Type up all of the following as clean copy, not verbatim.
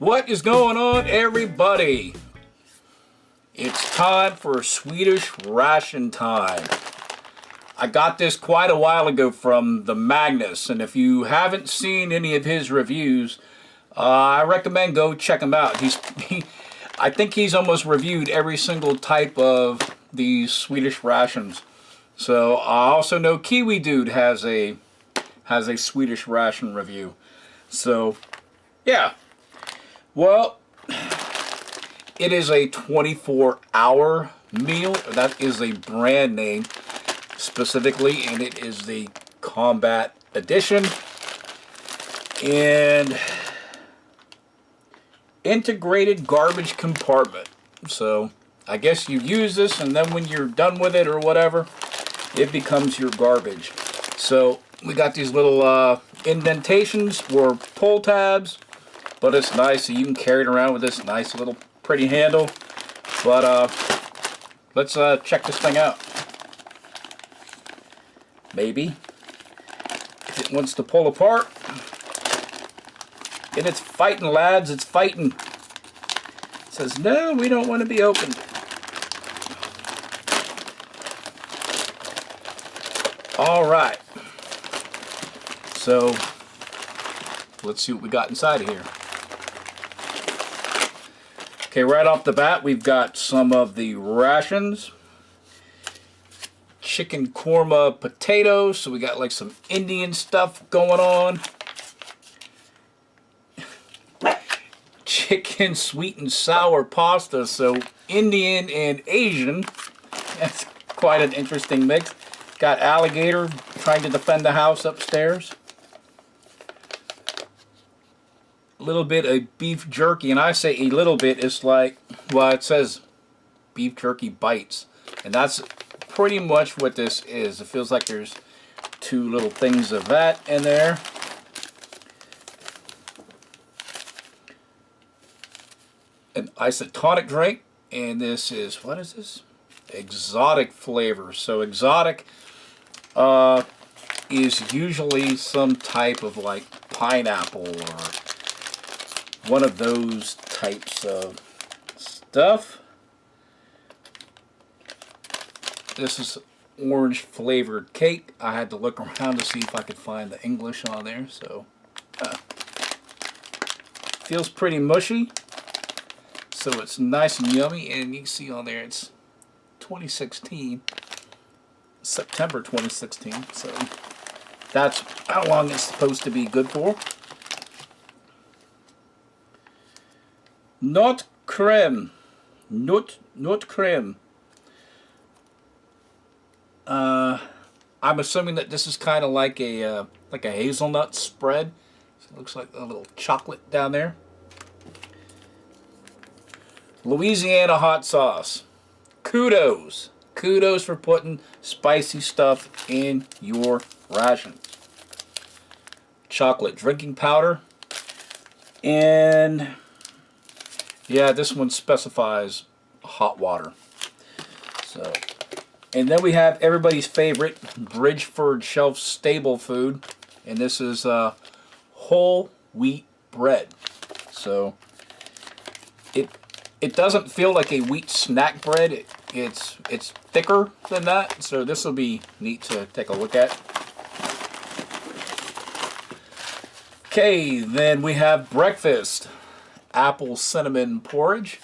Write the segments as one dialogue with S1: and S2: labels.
S1: What is going on, everybody? It's time for Swedish ration time. I got this quite a while ago from the Magnus, and if you haven't seen any of his reviews, I recommend go check him out. I think he's almost reviewed every single type of these Swedish rations. So I also know Kiwi Dude has a Swedish ration review. So yeah. Well, it is a 24-hour meal. That is a brand name specifically, and it is the Combat Edition. And integrated garbage compartment. So I guess you use this, and then when you're done with it or whatever, it becomes your garbage. So we got these little indentations for pull tabs. But it's nice, so you can carry it around with this nice little pretty handle. But let's check this thing out. Maybe if it wants to pull apart. And it's fighting, lads, it's fighting. It says, no, we don't want to be opened. Alright. So let's see what we got inside of here. Okay, right off the bat, we've got some of the rations. Chicken korma potatoes, so we got like some Indian stuff going on. Chicken sweet and sour pasta, so Indian and Asian. That's quite an interesting mix. Got alligator trying to defend the house upstairs. Little bit of beef jerky, and I say a little bit, it's like, well, it says beef jerky bites, and that's pretty much what this is. It feels like there's two little things of that in there. An isotonic drink, and this is, what is this? Exotic flavor. So exotic is usually some type of like pineapple or one of those types of stuff. This is orange flavored cake. I had to look around to see if I could find the English on there. So feels pretty mushy. So it's nice and yummy, and you can see on there it's 2016, September 2016. So that's how long it's supposed to be good for. Not creme. Not creme. I'm assuming that this is kind of like a hazelnut spread. So it looks like a little chocolate down there. Louisiana hot sauce. Kudos. Kudos for putting spicy stuff in your rations. Chocolate drinking powder. And yeah, this one specifies hot water. So, and then we have everybody's favorite Bridgeford shelf stable food, and this is whole wheat bread. So it doesn't feel like a wheat snack bread. It's thicker than that. So this will be neat to take a look at. Okay, then we have breakfast. Apple cinnamon porridge,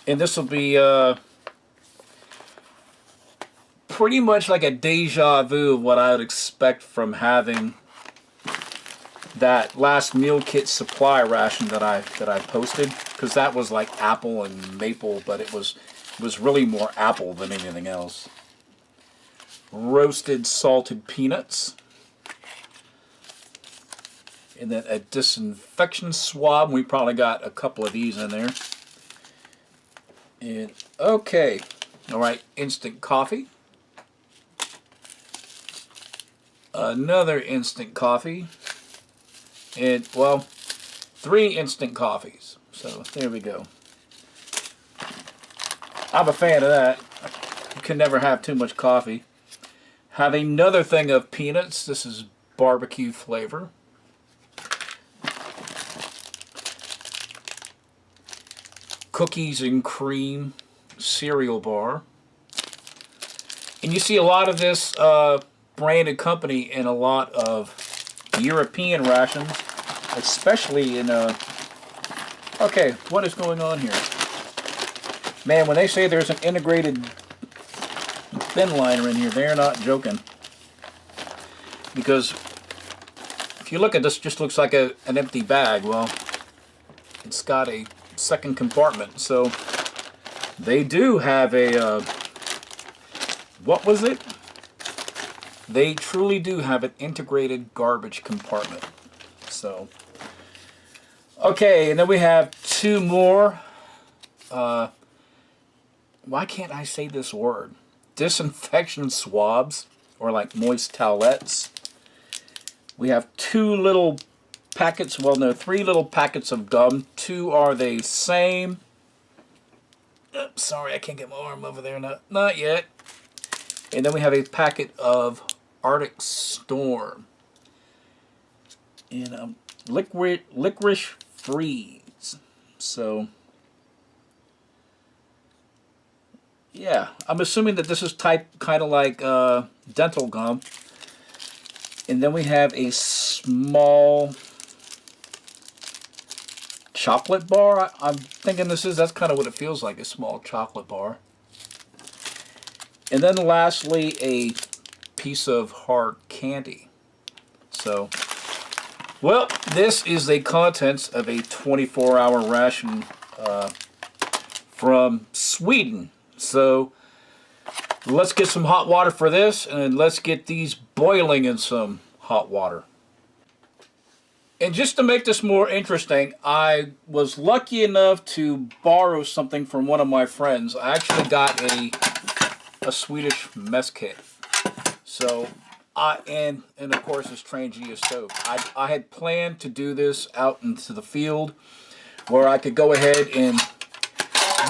S1: and this will be pretty much like a deja vu of what I would expect from having that last meal kit supply ration that I posted, because that was like apple and maple, but it was really more apple than anything else. Roasted salted peanuts. And then a disinfection swab. We probably got a couple of these in there. And okay. Alright, instant coffee. Another instant coffee. And, well, 3 instant coffees. So, there we go. I'm a fan of that. You can never have too much coffee. Have another thing of peanuts. This is barbecue flavor. cookies and cream cereal bar. And you see a lot of this branded company in a lot of European rations, especially in okay, what is going on here? Man, when they say there's an integrated thin liner in here, they're not joking. Because if you look at this, it just looks like an empty bag. Well, it's got a second compartment. So they do have a, what was it? They truly do have an integrated garbage compartment. So, okay, and then we have two more. Why can't I say this word? Disinfection swabs, or like moist towelettes. We have two little packets, well no, three little packets of gum. Two are the same. Oops, sorry, I can't get my arm over there. Not yet. And then we have a packet of Arctic Storm. And licorice freeze. So, yeah, I'm assuming that this is kind of like dental gum. And then we have a small chocolate bar. I'm thinking that's kind of what it feels like, a small chocolate bar. And then lastly, a piece of hard candy. So, well, this is the contents of a 24-hour ration from Sweden. So, let's get some hot water for this, and let's get these boiling in some hot water. And just to make this more interesting, I was lucky enough to borrow something from one of my friends. I actually got a Swedish mess kit. So, and of course this Trangia stove. I had planned to do this out into the field where I could go ahead and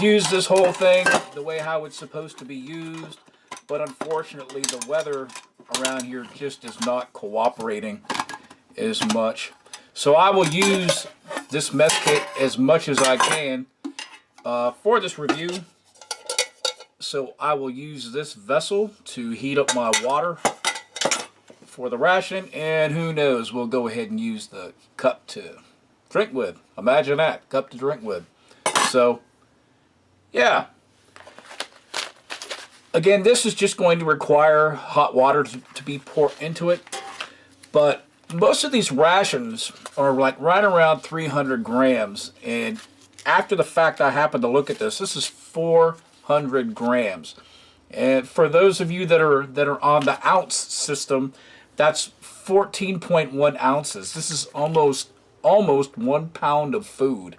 S1: use this whole thing the way how it's supposed to be used, but unfortunately the weather around here just is not cooperating as much. So I will use this mess kit as much as I can for this review. So I will use this vessel to heat up my water for the ration, and who knows, we'll go ahead and use the cup to drink with. Imagine that, cup to drink with. So, yeah. Again, this is just going to require hot water to be poured into it, but most of these rations are like right around 300 grams, and after the fact I happened to look at this is 400 grams. And for those of you that are on the ounce system, that's 14.1 ounces. This is almost 1 pound of food.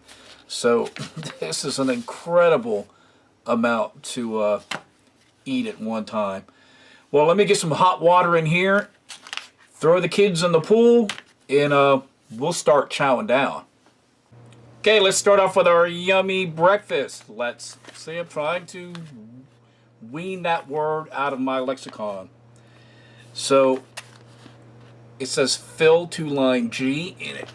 S1: So this is an incredible amount to eat at one time. Well, let me get some hot water in here, throw the kids in the pool, and we'll start chowing down. Okay, let's start off with our yummy breakfast. Let's see, I'm trying to wean that word out of my lexicon. So, it says fill to line G, and it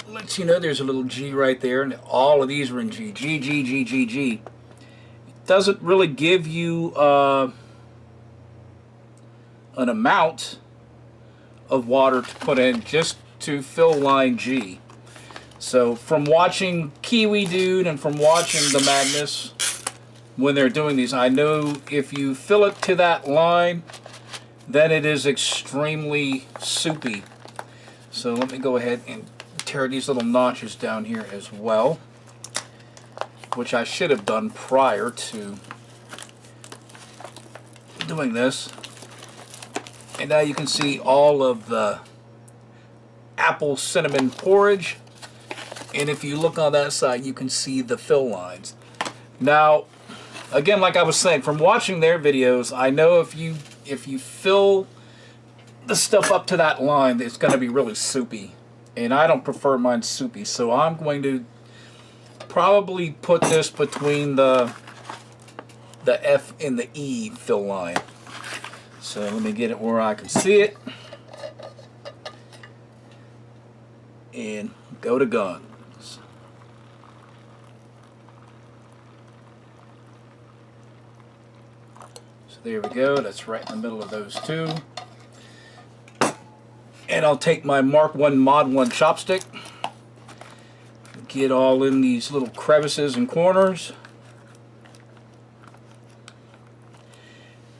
S1: lets you know there's a little G right there, and all of these are in G. G, G, G, G, G. It doesn't really give you an amount of water to put in, just to fill line G. So from watching Kiwi Dude and from watching the Magnus when they're doing these, I know if you fill it to that line, then it is extremely soupy. So let me go ahead and tear these little notches down here as well, which I should have done prior to doing this. And now you can see all of the apple cinnamon porridge. And if you look on that side, you can see the fill lines. Now, again, like I was saying, from watching their videos, I know if you fill the stuff up to that line, it's going to be really soupy. And I don't prefer mine soupy, so I'm going to probably put this between the F and the E fill line. So let me get it where I can see it. And go to guns. So there we go, that's right in the middle of those two. And I'll take my Mark 1 Mod 1 chopstick, get all in these little crevices and corners.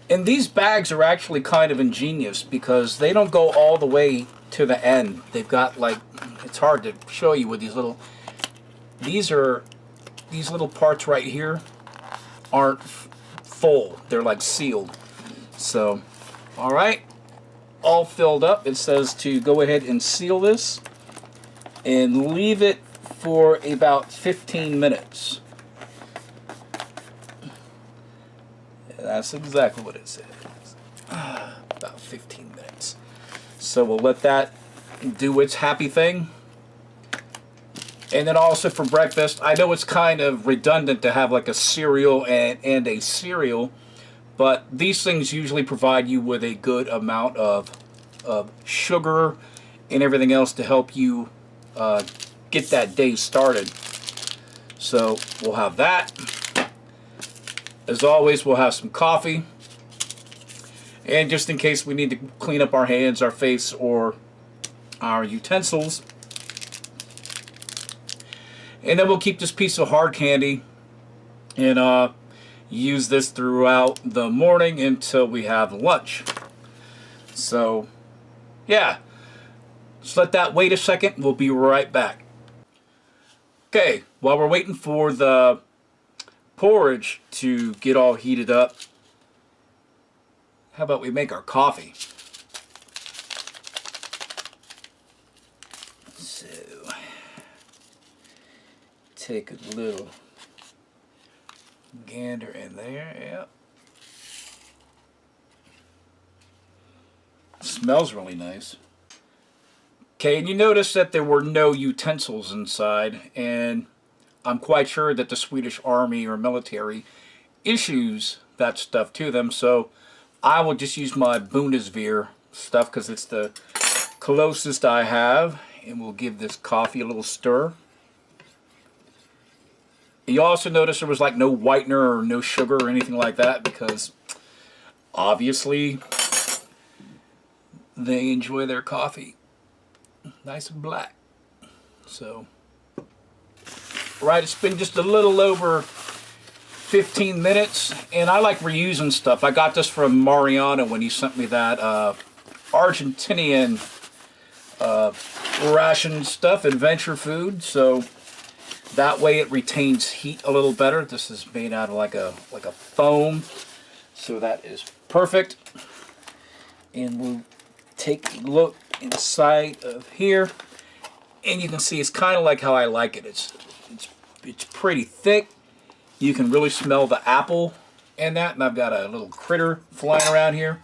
S1: And these bags are actually kind of ingenious because they don't go all the way to the end. They've got, like, it's hard to show you with these little, these little parts right here aren't full. They're like sealed. So, all right, all filled up. It says to go ahead and seal this and leave it for about 15 minutes. That's exactly what it says. About 15 minutes. So we'll let that do its happy thing. And then also for breakfast, I know it's kind of redundant to have like a cereal and a cereal, but these things usually provide you with a good amount of sugar and everything else to help you get that day started. So we'll have that. As always, we'll have some coffee. And just in case we need to clean up our hands, our face, or our utensils. And then we'll keep this piece of hard candy and use this throughout the morning until we have lunch. So, yeah. Just let that wait a second. We'll be right back. Okay, while we're waiting for the porridge to get all heated up, how about we make our coffee? So, take a little gander in there, yep. Smells really nice. Okay, and you notice that there were no utensils inside, and I'm quite sure that the Swedish army or military issues that stuff to them, so I will just use my Bundeswehr stuff because it's the closest I have, and we'll give this coffee a little stir. You also notice there was like no whitener or no sugar or anything like that because obviously they enjoy their coffee nice and black. So, right, it's been just a little over 15 minutes, and I like reusing stuff. I got this from Mariano when he sent me that Argentinian ration stuff, adventure food, so that way it retains heat a little better. This is made out of like a foam, so that is perfect. And we'll take a look inside of here, and you can see it's kind of like how I like it. It's pretty thick. You can really smell the apple in that, and I've got a little critter flying around here.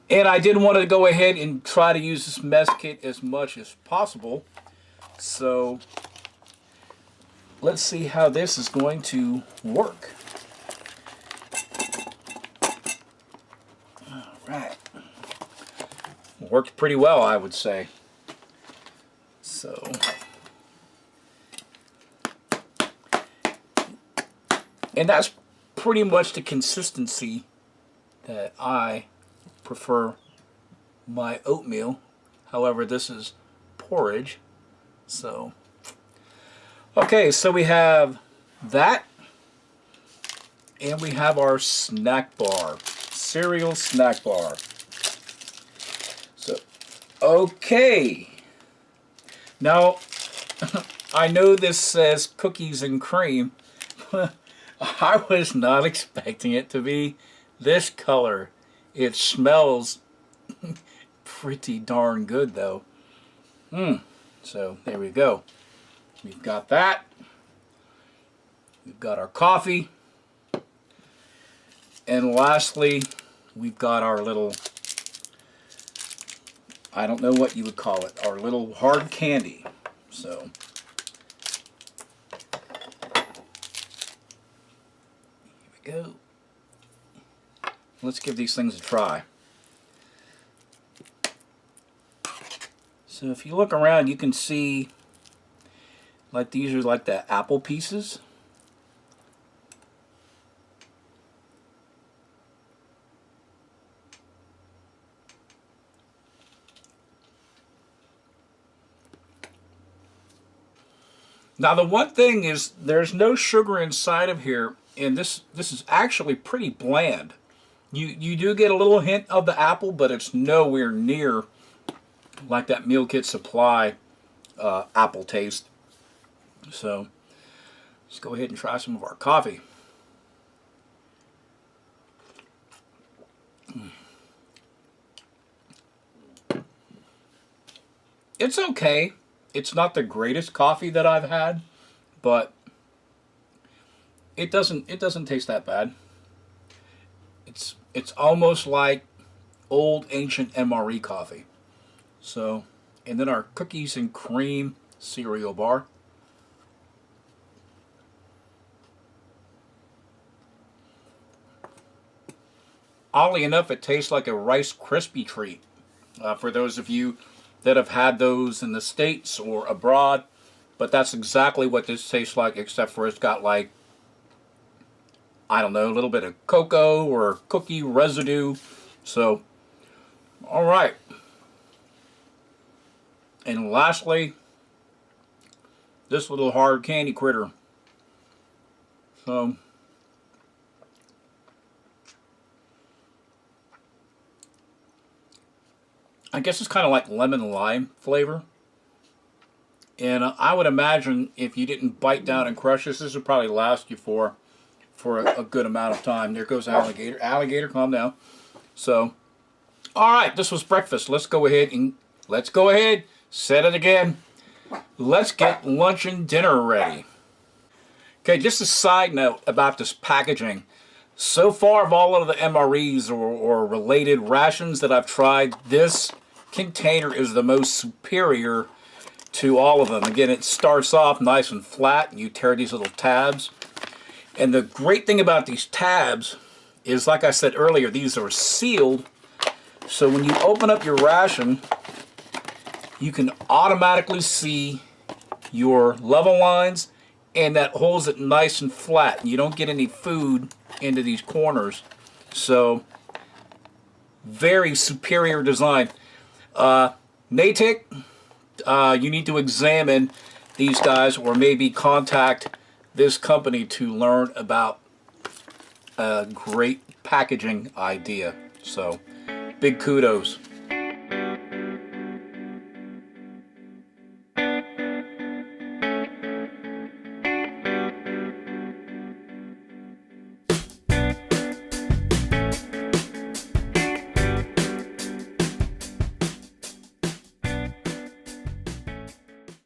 S1: And I did want to go ahead and try to use this mess kit as much as possible. So let's see how this is going to work. All right. Worked pretty well, I would say. So, and that's pretty much the consistency that I prefer my oatmeal. However, this is porridge. So, okay, so we have that, and we have our snack bar, cereal snack bar. So, okay. Now, I know this says cookies and cream. I was not expecting it to be this color. It smells pretty darn good, though. So, there we go. We've got that. We've got our coffee. And lastly, we've got our little, I don't know what you would call it, our little hard candy. So, here we go. Let's give these things a try. So if you look around, you can see like these are like the apple pieces. Now the one thing is there's no sugar inside of here, and this is actually pretty bland. You do get a little hint of the apple, but it's nowhere near like that meal kit supply apple taste. So let's go ahead and try some of our coffee. It's okay. It's not the greatest coffee that I've had, but it doesn't taste that bad. It's almost like old ancient MRE coffee. So, and then our cookies and cream cereal bar. Oddly enough, it tastes like a Rice Krispie treat. For those of you that have had those in the States or abroad, but that's exactly what this tastes like, except for it's got like, I don't know, a little bit of cocoa or cookie residue. So, all right. And lastly, this little hard candy critter. So, I guess it's kind of like lemon lime flavor. And I would imagine if you didn't bite down and crush this would probably last you for a good amount of time. There goes alligator. Alligator, calm down. So, all right, this was breakfast. Let's go ahead, set it again. Let's get lunch and dinner ready. Okay, just a side note about this packaging. So far of all of the MREs or related rations that I've tried, this container is the most superior to all of them. Again, it starts off nice and flat, and you tear these little tabs. And the great thing about these tabs is, like I said earlier, these are sealed. So when you open up your ration, you can automatically see your level lines, and that holds it nice and flat. You don't get any food into these corners. So, very superior design. Natick, you need to examine these guys or maybe contact this company to learn about a great packaging idea. So, big kudos.